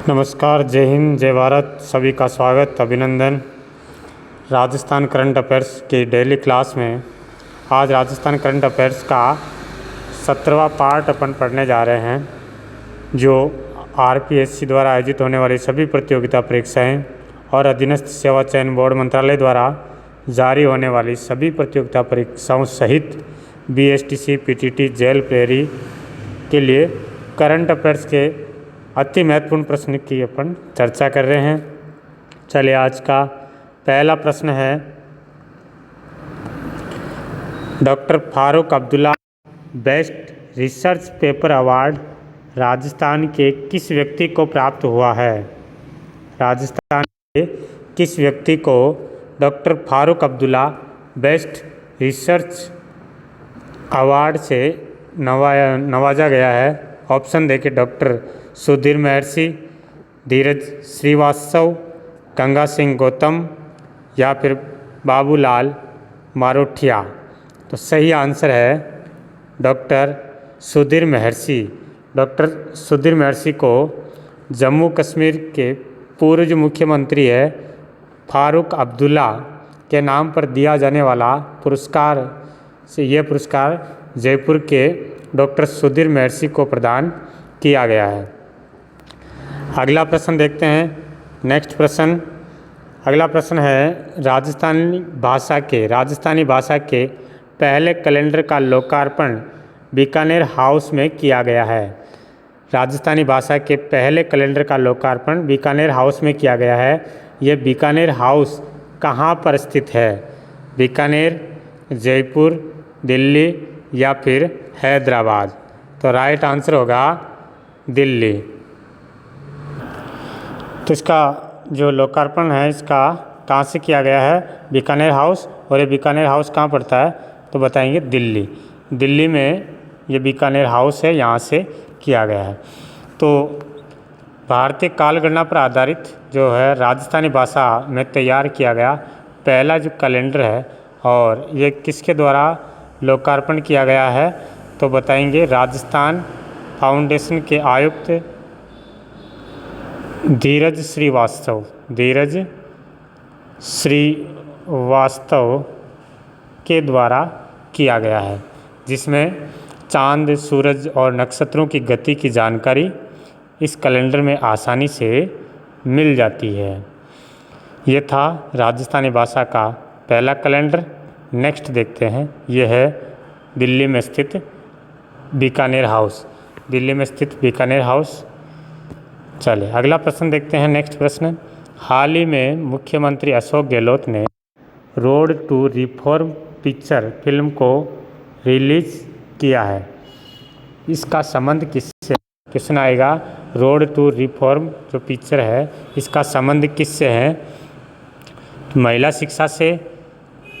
नमस्कार, जय हिंद, जय भारत। सभी का स्वागत, अभिनंदन। राजस्थान करंट अफेयर्स की डेली क्लास में आज राजस्थान करंट अफेयर्स का 17वां पार्ट अपन पढ़ने जा रहे हैं, जो आरपीएससी द्वारा आयोजित होने वाली सभी प्रतियोगिता परीक्षाएं और अधीनस्थ सेवा चयन बोर्ड मंत्रालय द्वारा जारी होने वाली सभी प्रतियोगिता परीक्षाओं सहित बीएसटीसी, पीटीटी, जेल प्रहरी के लिए करंट अफेयर्स के अति महत्वपूर्ण प्रश्न की अपन चर्चा कर रहे हैं। चलिए, आज का पहला प्रश्न है, doctor Farooq Abdullah best research paper award Rajasthan के किस व्यक्ति को प्राप्त हुआ है? राजस्थान के किस व्यक्ति को doctor Farooq Abdullah best research award से नवाजा गया है? ऑप्शन देखिए, डॉक्टर सुधीर महर्षि, धीरज श्रीवास्तव, गंगा सिंह गौतम या फिर बाबूलाल मारोठिया। तो सही आंसर है डॉक्टर सुधीर महर्षि। डॉक्टर सुधीर महर्षि को जम्मू कश्मीर के पूर्व जो मुख्यमंत्री है फारूक अब्दुल्ला के नाम पर दिया जाने वाला पुरस्कार से यह पुरस्कार जयपुर के डॉक्टर सुधीर महर्षि को प्रदान किया गया है। अगला प्रश्न देखते हैं। नेक्स्ट प्रश्न, अगला प्रश्न है, राजस्थानी भाषा के पहले कैलेंडर का लोकार्पण बीकानेर हाउस में किया गया है। राजस्थानी भाषा के पहले कैलेंडर का लोकार्पण बीकानेर हाउस में किया गया है। ये बीकानेर हाउस कहाँ पर स्थित है? बीकानेर, जयपुर, दिल्ली या फिर हैदराबाद? तो राइट आंसर होगा दिल्ली। तो इसका जो लोकार्पण है इसका कहाँ से किया गया है? बीकानेर हाउस। और ये बीकानेर हाउस कहाँ पड़ता है? तो बताएंगे दिल्ली। दिल्ली में ये बीकानेर हाउस है, यहाँ से किया गया है। तो भारतीय कालगणना पर आधारित जो है राजस्थानी भाषा में तैयार किया गया पहला जो कैलेंडर है, और ये किसके द्वारा लोकार्पण किया गया है? तो बताएंगे राजस्थान फाउंडेशन के आयुक्त धीरज श्रीवास्तव के द्वारा किया गया है, जिसमें चांद, सूरज और नक्षत्रों की गति की जानकारी इस कैलेंडर में आसानी से मिल जाती है। ये था राजस्थानी भाषा का पहला कैलेंडर। नेक्स्ट देखते हैं, ये है दिल्ली में स्थित बीकानेर हाउस। दिल्ली में स्थित बीकानेर हाउस। चलिए, अगला प्रश्न देखते हैं। नेक्स्ट प्रश्न, हाल ही में मुख्यमंत्री अशोक गहलोत ने road to reform picture film को रिलीज किया है। इसका संबंध किससे? क्वेश्चन आएगा, रोड टू रिफॉर्म जो पिक्चर है इसका संबंध किससे है? महिला शिक्षा से,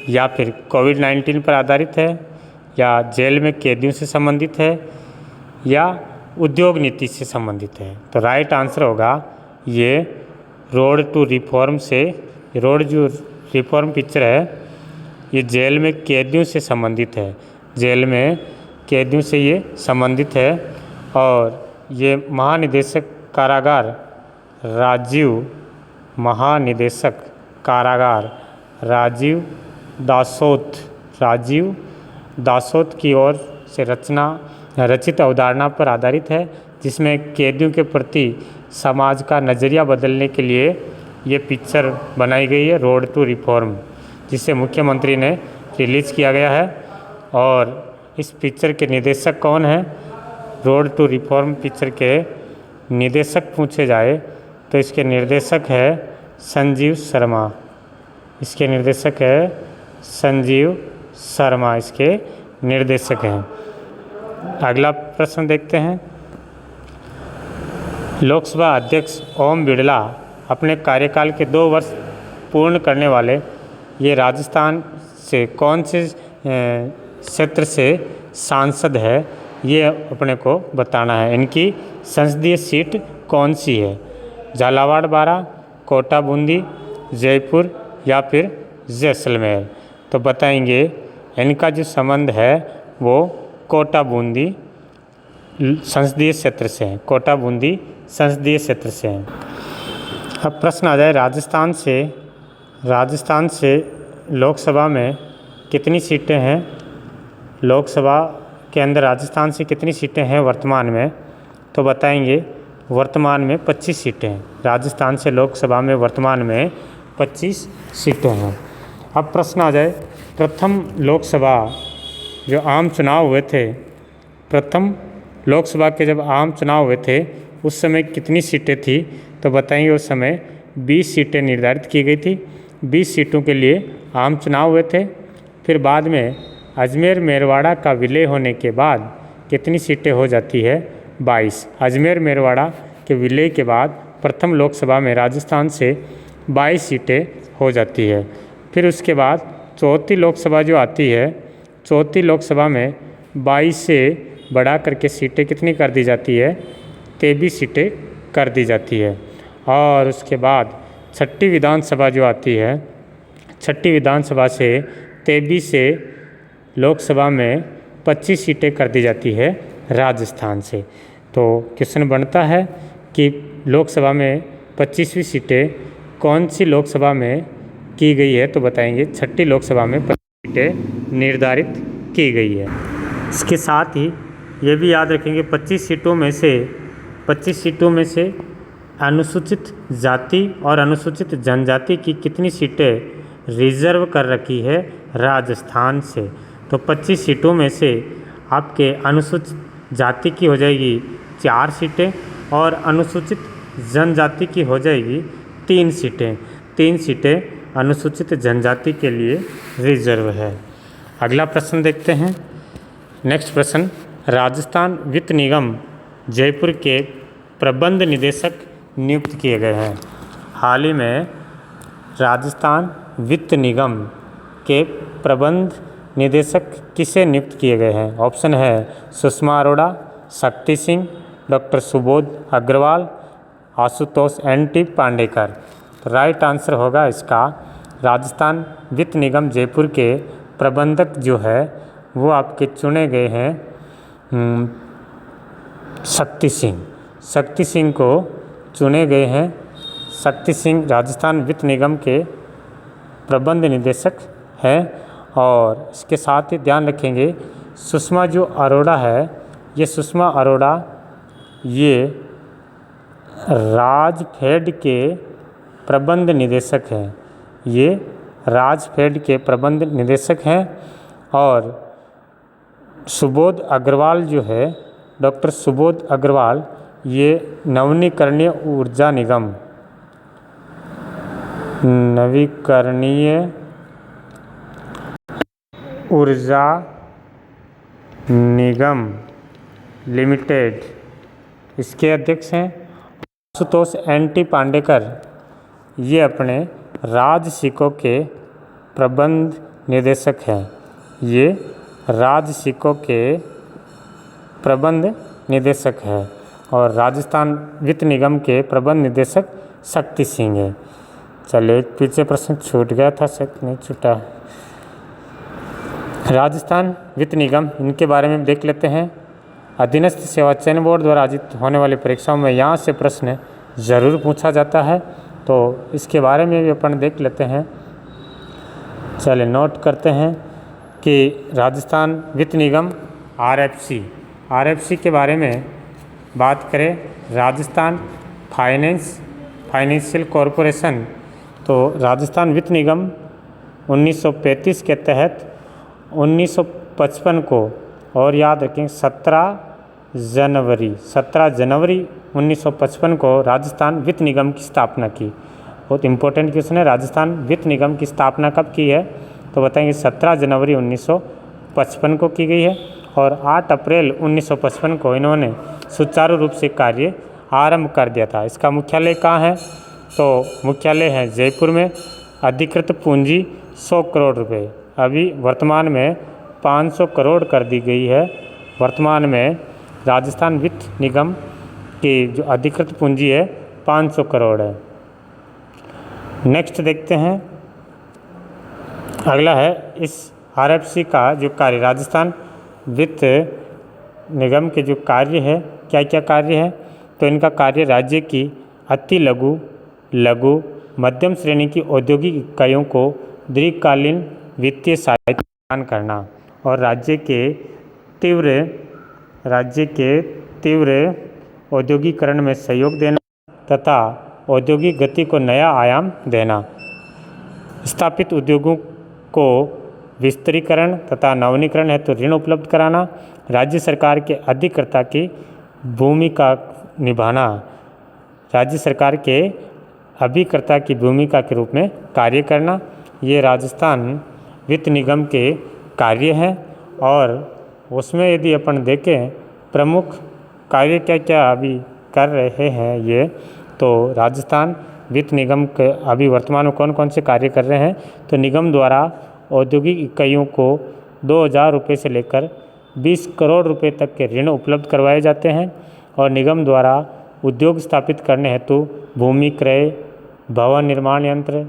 या फिर कोविड-19 पर आधारित है, या जेल में कैदियों से संबंधित है, या उद्योग नीति से संबंधित है? तो राइट आंसर होगा ये रोड टू रिफॉर्म से। रोड जो रिफॉर्म पिक्चर है ये जेल में कैदियों से संबंधित है। जेल में कैदियों से ये संबंधित है। और ये महानिदेशक कारागार राजीव दासोत की ओर से रचित अवधारणा पर आधारित है, जिसमें कैदियों के प्रति समाज का नज़रिया बदलने के लिए ये पिक्चर बनाई गई है, रोड टू रिफॉर्म, जिसे मुख्यमंत्री ने रिलीज़ किया गया है। और इस पिक्चर के निर्देशक कौन हैं? रोड टू रिफॉर्म पिक्चर के निर्देशक पूछे जाए तो इसके निर्देशक है संजीव शर्मा। इसके निर्देशक है संजीव शर्मा, इसके निर्देशक हैं। अगला प्रश्न देखते हैं, लोकसभा अध्यक्ष ओम बिड़ला अपने कार्यकाल के 2 वर्ष पूर्ण करने वाले ये राजस्थान से कौन से क्षेत्र से सांसद है, ये अपने को बताना है। इनकी संसदीय सीट कौन सी है? झालावाड़, बारा, कोटा, बूंदी, जयपुर या फिर जैसलमेर? तो बताएंगे इनका जो संबंध है वो कोटा बूंदी संसदीय क्षेत्र से हैं, कोटा बूंदी संसदीय क्षेत्र से हैं। अब प्रश्न आ जाए राजस्थान से लोकसभा में कितनी सीटें हैं, लोकसभा के अंदर राजस्थान से कितनी सीटें हैं वर्तमान में, तो बताएंगे वर्तमान में 25 सीटें हैं। राजस्थान से लोकसभा में वर्तमान में 25 सीटें हैं। अब प्रश्न आ जाए प्रथम लोकसभा जो आम चुनाव हुए थे, प्रथम लोकसभा के जब आम चुनाव हुए थे उस समय कितनी सीटें थी, तो बताएंगे उस समय 20 सीटें निर्धारित की गई थी। 20 सीटों के लिए आम चुनाव हुए थे। फिर बाद में अजमेर मेरवाड़ा का विलय होने के बाद कितनी सीटें हो जाती है, 22। अजमेर मेरवाड़ा के विलय के बाद प्रथम लोकसभा में राजस्थान से 22 सीटें हो जाती है। फिर उसके बाद चौथी लोकसभा जो आती है, चौथी लोकसभा में 22 से बढ़ा करके सीटें कितनी कर दी जाती है, 23 सीटें कर दी जाती है। और उसके बाद छठी विधानसभा जो आती है, छठी विधानसभा से 23 से लोकसभा में 25 सीटें कर दी जाती है राजस्थान से। तो क्वेश्चन बनता है कि लोकसभा में 25वीं सीटें कौन सी लोकसभा में की गई है, तो बताएंगे छठी लोकसभा में 25 सीटें निर्धारित की गई है। इसके साथ ही ये भी याद रखेंगे 25 सीटों में से अनुसूचित जाति और अनुसूचित जनजाति की कितनी सीटें रिजर्व कर रखी है राजस्थान से। तो 25 सीटों में से आपके अनुसूचित जाति की हो जाएगी 4 सीटें और अनुसूचित जनजाति की हो जाएगी 3 सीटें। 3 सीटें अनुसूचित जनजाति के लिए रिजर्व है। अगला प्रश्न देखते हैं। नेक्स्ट प्रश्न, राजस्थान वित्त निगम जयपुर के प्रबंध निदेशक नियुक्त किए गए हैं। हाल ही में राजस्थान वित्त निगम के प्रबंध निदेशक किसे नियुक्त किए गए हैं? ऑप्शन है सुषमा अरोड़ा, शक्ति सिंह, डॉक्टर सुबोध अग्रवाल, आशुतोष NT पांडेकर। तो राइट आंसर होगा इसका राजस्थान वित्त निगम जयपुर के प्रबंधक जो है वो आपके चुने गए हैं शक्ति सिंह। शक्ति सिंह को चुने गए हैं। शक्ति सिंह राजस्थान वित्त निगम के प्रबंध निदेशक हैं। और इसके साथ ही ध्यान रखेंगे सुषमा जो अरोड़ा है, ये सुषमा अरोड़ा ये राजफेड के प्रबंध निदेशक हैं। ये राजफेड के प्रबंध निदेशक हैं। और सुबोध अग्रवाल जो है, डॉक्टर सुबोध अग्रवाल, ये नवीकरणीय ऊर्जा निगम लिमिटेड इसके अध्यक्ष हैं। आशुतोष NT पांडेकर ये अपने राजसिकों के प्रबंध निदेशक हैं। ये राजसिकों के प्रबंध निदेशक है। और राजस्थान वित्त निगम के प्रबंध निदेशक शक्ति सिंह है। चलिए, पीछे प्रश्न छूट गया था, शायद नहीं छूटा। राजस्थान वित्त निगम, इनके बारे में देख लेते हैं। अधीनस्थ सेवा चयन बोर्ड द्वारा आयोजित होने वाली परीक्षाओं में यहाँ से प्रश्न ज़रूर पूछा जाता है, तो इसके बारे में भी अपन देख लेते हैं। चलिए नोट करते हैं कि राजस्थान वित्त निगम RFC के बारे में बात करें, राजस्थान फाइनेंशियल कॉरपोरेशन, तो राजस्थान वित्त निगम 1935 के तहत 1955 को, और याद रखें 17 जनवरी 1955 को राजस्थान वित्त निगम की स्थापना की। बहुत इंपॉर्टेंट क्वेश्चन है, राजस्थान वित्त निगम की स्थापना कब की है, तो बताएंगे 17 जनवरी 1955 को की गई है। और 8 अप्रैल 1955 को इन्होंने सुचारू रूप से कार्य आरंभ कर दिया था। इसका मुख्यालय कहाँ है, तो मुख्यालय है जयपुर में। अधिकृत पूंजी 100 करोड़ रुपए, अभी वर्तमान में 500 करोड़ कर दी गई है। वर्तमान में राजस्थान वित्त निगम की जो अधिकृत पूंजी है 500 करोड़ है। नेक्स्ट देखते हैं, अगला है इस RFC का जो कार्य, राजस्थान वित्त निगम के जो कार्य है, क्या क्या कार्य है, तो इनका कार्य राज्य की अति लघु, लघु, मध्यम श्रेणी की औद्योगिक इकाइयों को दीर्घकालीन वित्तीय सहायता प्रदान करना और राज्य के तीव्र औद्योगिकरण में सहयोग देना तथा औद्योगिक गति को नया आयाम देना, स्थापित उद्योगों को विस्तारीकरण तथा नवीनीकरण हेतु ऋण उपलब्ध कराना, राज्य सरकार के अधिकर्ता की भूमिका निभाना, राज्य सरकार के अभिकर्ता की भूमिका के रूप में कार्य करना, ये राजस्थान वित्त निगम के कार्य हैं। और उसमें यदि अपन देखें प्रमुख कार्य क्या क्या अभी कर रहे हैं ये, तो राजस्थान वित्त निगम के अभी वर्तमान में कौन कौन से कार्य कर रहे हैं, तो निगम द्वारा औद्योगिक इकाइयों को 2,000 रुपये से लेकर 20 करोड़ रुपए तक के ऋण उपलब्ध करवाए जाते हैं और निगम द्वारा उद्योग स्थापित करने हेतु भूमि क्रय, भवन निर्माण यंत्र,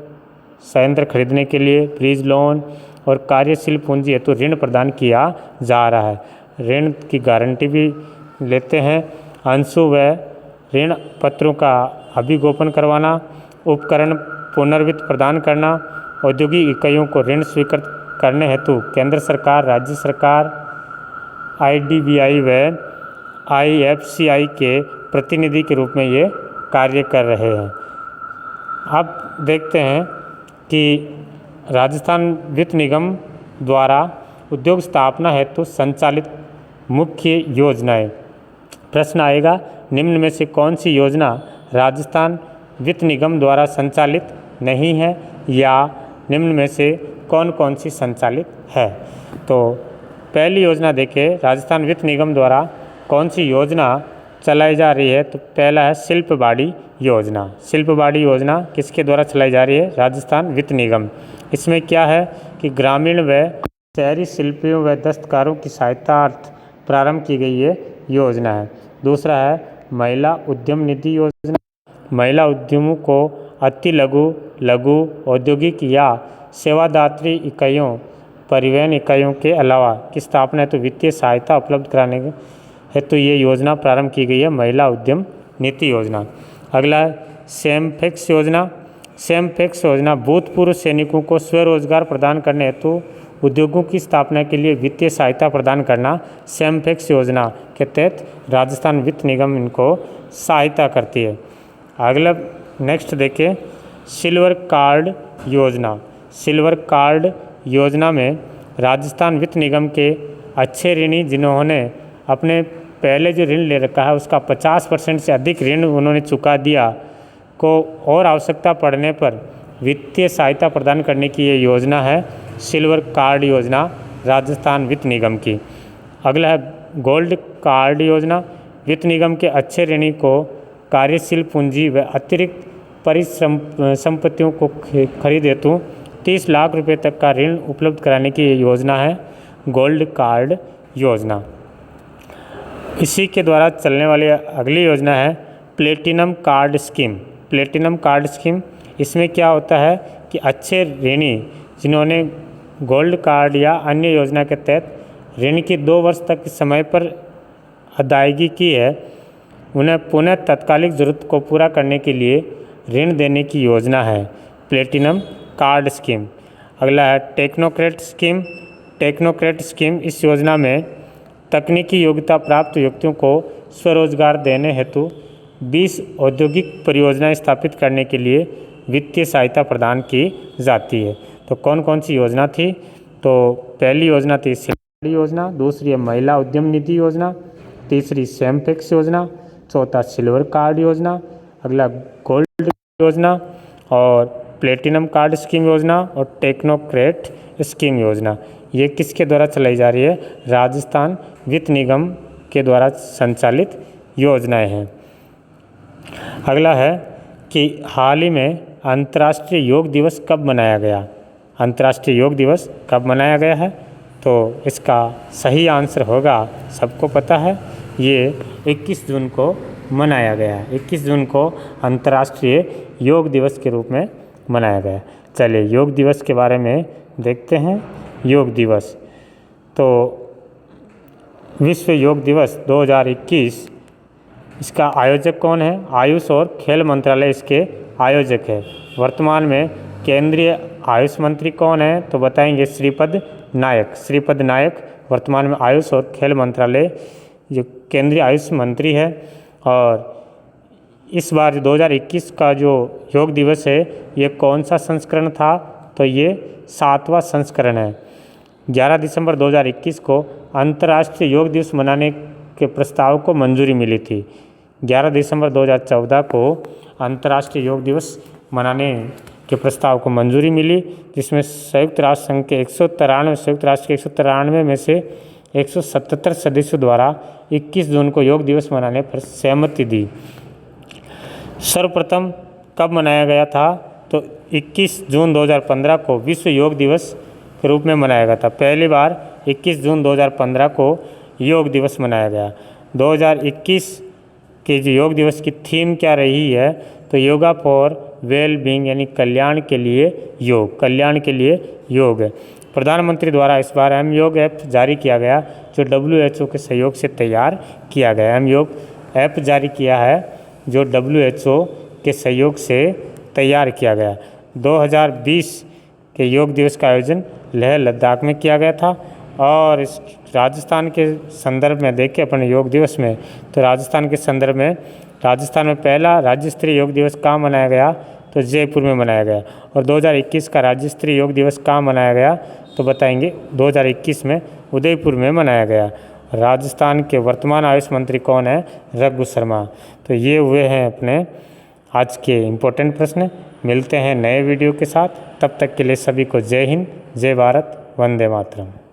संयंत्र खरीदने के लिए ब्रिज लोन और कार्यशील पूंजी हेतु ऋण प्रदान किया जा रहा है। ऋण की गारंटी भी लेते हैं। अंशु व ऋण पत्रों का अभिगोपन करवाना, उपकरण पुनर्वित्त प्रदान करना, औद्योगिक इकाइयों को ऋण स्वीकृत करने हेतु केंद्र सरकार, राज्य सरकार, IDBI व IFCI के प्रतिनिधि के रूप में ये कार्य कर रहे हैं। अब देखते हैं कि राजस्थान वित्त निगम द्वारा उद्योग स्थापना हेतु संचालित मुख्य योजनाएं। प्रश्न आएगा, निम्न में से कौन सी योजना राजस्थान वित्त निगम द्वारा संचालित नहीं है या निम्न में से कौन कौन सी संचालित है। तो पहली योजना देखें, राजस्थान वित्त निगम द्वारा कौन सी योजना चलाई जा रही है, तो पहला है शिल्प बाड़ी योजना। शिल्प बाड़ी योजना किसके द्वारा चलाई जा रही है, राजस्थान वित्त निगम। इसमें क्या है कि ग्रामीण व शहरी शिल्पियों व दस्तकारों की सहायतार्थ प्रारंभ की गई ये योजना है। दूसरा है महिला उद्यम निधि योजना। महिला उद्यमों को अति लघु, लघु औद्योगिक या सेवादात्री इकाइयों, परिवहन इकाइयों के अलावा की स्थापना हेतु वित्तीय सहायता उपलब्ध कराने हेतु ये योजना प्रारंभ की गई है, महिला उद्यम नीति योजना। अगला है सेमफेक्स योजना। सेमफेक्स योजना भूतपूर्व सैनिकों को स्वरोजगार प्रदान करने हेतु उद्योगों की स्थापना के लिए वित्तीय सहायता प्रदान करना। सेमफेक्स योजना के तहत राजस्थान वित्त निगम इनको सहायता करती है। अगला नेक्स्ट देखिए, सिल्वर कार्ड योजना। सिल्वर कार्ड योजना में राजस्थान वित्त निगम के अच्छे ऋणी जिन्होंने अपने पहले जो ऋण ले रखा है उसका 50% से अधिक ऋण उन्होंने चुका दिया को और आवश्यकता पड़ने पर वित्तीय सहायता प्रदान करने की ये योजना है, सिल्वर कार्ड योजना राजस्थान वित्त निगम की। अगला है गोल्ड कार्ड योजना। वित्त निगम के अच्छे ऋणी को कार्यशील पूंजी व अतिरिक्त परिसंपत्तियों को खरीद हेतु 30 लाख रुपए तक का ऋण उपलब्ध कराने की ये योजना है, गोल्ड कार्ड योजना। इसी के द्वारा चलने वाली अगली योजना है platinum card scheme. Platinum card scheme, इसमें क्या होता है कि अच्छे ऋणी जिन्होंने गोल्ड कार्ड या अन्य योजना के तहत ऋण की 2 वर्ष तक समय पर अदायगी की है, उन्हें पुनः तात्कालिक ज़रूरत को पूरा करने के लिए ऋण देने की योजना है, प्लेटिनम कार्ड स्कीम। अगला है टेक्नोक्रेट स्कीम। टेक्नोक्रेट स्कीम, इस योजना में तकनीकी योग्यता प्राप्त व्यक्तियों को स्वरोजगार देने हेतु 20 औद्योगिक परियोजनाएं स्थापित करने के लिए वित्तीय सहायता प्रदान की जाती है। तो कौन कौन सी योजना थी, तो पहली योजना थी सिल्वर योजना, दूसरी है महिला उद्यम निधि योजना, तीसरी सेमफेक्स योजना, चौथा सिल्वर कार्ड योजना, अगला गोल्ड योजना और प्लेटिनम कार्ड स्कीम योजना और टेक्नोक्रेट स्कीम योजना। ये किसके द्वारा चलाई जा रही है, राजस्थान वित्त निगम के द्वारा संचालित योजनाएं हैं। अगला है कि हाल ही में अंतर्राष्ट्रीय योग दिवस कब मनाया गया। अंतर्राष्ट्रीय योग दिवस कब मनाया गया है, तो इसका सही आंसर होगा, सबको पता है, ये 21 जून को मनाया गया है। 21 जून को अंतर्राष्ट्रीय योग दिवस के रूप में मनाया गया। चलिए योग दिवस के बारे में देखते हैं। योग दिवस, तो विश्व योग दिवस 2021 इसका आयोजक कौन है? आयुष और खेल मंत्रालय इसके आयोजक है। वर्तमान में केंद्रीय आयुष मंत्री कौन है? तो बताएंगे श्रीपद नायक। श्रीपद नायक वर्तमान में आयुष और खेल मंत्रालय जो केंद्रीय आयुष मंत्री है। और इस बार 2021 का जो योग दिवस है ये कौन सा संस्करण था? तो ये 7वां संस्करण है। 11 दिसंबर 2021 को अंतर्राष्ट्रीय योग दिवस मनाने के प्रस्ताव को मंजूरी मिली थी। 11 दिसंबर 2014 को अंतर्राष्ट्रीय योग दिवस मनाने के प्रस्ताव को मंजूरी मिली, जिसमें संयुक्त राष्ट्र संघ के 193 संयुक्त राष्ट्र के 193 में से 177 सदस्यों द्वारा 21 जून को योग दिवस मनाने पर सहमति दी। सर्वप्रथम कब मनाया गया था? तो 21 जून 2015 को विश्व योग दिवस के रूप में मनाया गया था। पहली बार 21 जून 2015 को योग दिवस मनाया गया। 2021 के जो योग दिवस की थीम क्या रही है? तो योगा फॉर वेल बीइंग यानी कल्याण के लिए योग, कल्याण के लिए योग है। प्रधानमंत्री द्वारा इस बार एम योग ऐप जारी किया गया, जो WHO के सहयोग से तैयार किया गया। एम योग ऐप जारी किया है जो WHO के सहयोग से तैयार किया गया। 2020 के योग दिवस का आयोजन लेह लद्दाख में किया गया था। और इस राजस्थान के संदर्भ में देखें अपने योग दिवस में, तो राजस्थान के संदर्भ में राजस्थान में पहला राज्य स्तरीय योग दिवस कहाँ मनाया गया? तो जयपुर में मनाया गया। और 2021 का राज्य स्तरीय योग दिवस कहाँ मनाया गया? तो बताएंगे 2021 में उदयपुर में मनाया गया। राजस्थान के वर्तमान आयुष मंत्री कौन है? रघु शर्मा। तो ये हुए हैं अपने आज के इम्पोर्टेंट प्रश्न। मिलते हैं नए वीडियो के साथ, तब तक के लिए सभी को जय हिंद, जय भारत, वंदे मातरम।